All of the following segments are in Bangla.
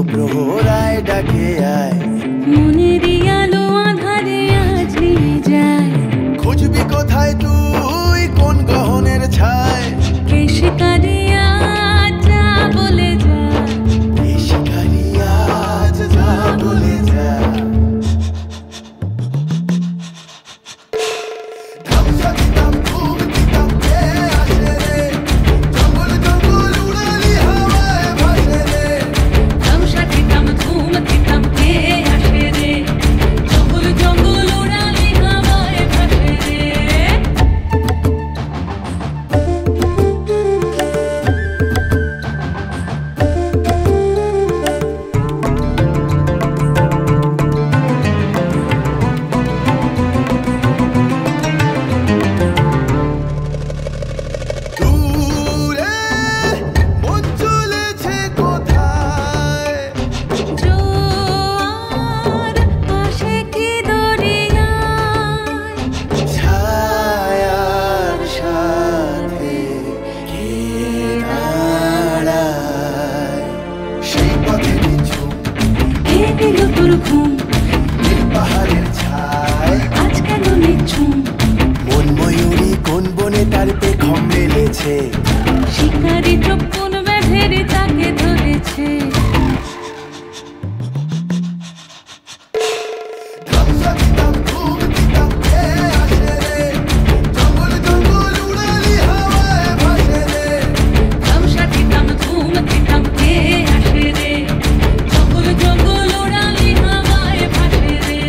প্রহরায় ডাকে আয়, মনেরই আলো আধারে আজ নিয়ে যায়। খুঁজবি কোথায় তুই কোন গহনের ছায়, কে শিকারি আজ যা বলে যায়, এই শিকারি আজ যা বলে যায়। ধামসা দিতাম ধুম দিতাম কে আসে রে, জঙ্গল জঙ্গল উড়ালি হাওয়ায় ভাসে রে। তামসা দিতাম ধুম দিতাম কে আসে রে, জঙ্গল জঙ্গল উড়ালি হাওয়ায় ভাসে রে। দূরে মন চলেছে কোথায়, জোয়ার আসে কি দরিয়ায়, ছায়ার সাথে কে দাঁড়ায়। সেই পথে নিঝুম কে দিল তোর ঘুম, নীল পাহাড়ের ছায়, আজ কেন নিঝুম। মন ময়ূরী কোন বনে তার পেখম মেলেছে, শিকারি চোখ কোন ব্যাধেরে তাকে ধরেছে। ধামসা দিতাম ধুম দিতাম কে আসে রে, জঙ্গল জঙ্গল উড়ালি হাওয়ায় ভাসে রে। তামসা দিতাম ধুম দিতাম কে আসে রে, জঙ্গল জঙ্গল উড়ালি হাওয়ায় ভাসে রে।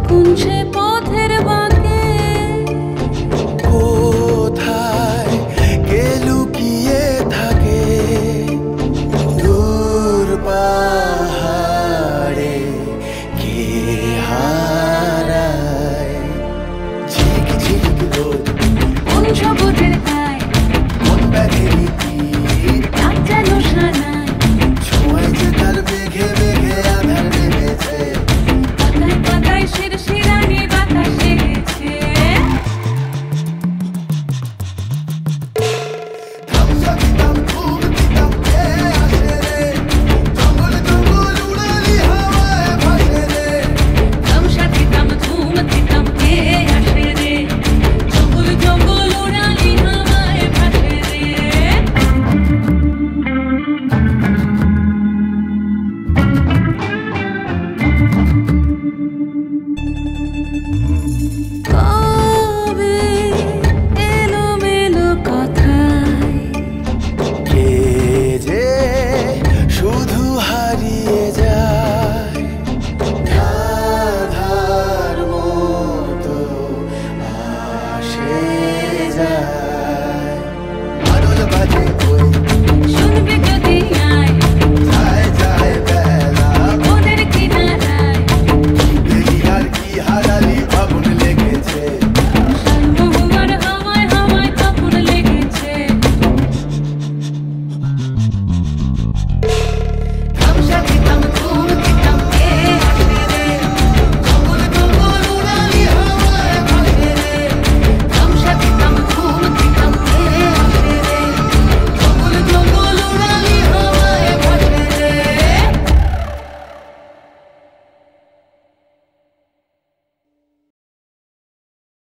কোন সে পথের বাঁকে, কোথায় কে লুকিয়ে থাকে, দূর পাহাড়ে কে হারায়। ঝিলিক ঝিলিক রোদ কোন সবুজের গায়ে, মন ব্যাধেরই তীর, রাত যেন সানায়। ছোঁয়ায় যে তার মেঘে মেঘে আধার নেমেছে। পাতায় পাতায় শিরশিরানি বাতাস এসেছে। ধামসা দিতাম ধুম দিতাম কে আসে রে, জঙ্গল জঙ্গল উড়ালি হাওয়ায় ভাসে রে। তামসা দিতাম ধুম দিতাম কে আসে রে, জঙ্গল জঙ্গল উড়ালি হাওয়ায় ভাসে রে।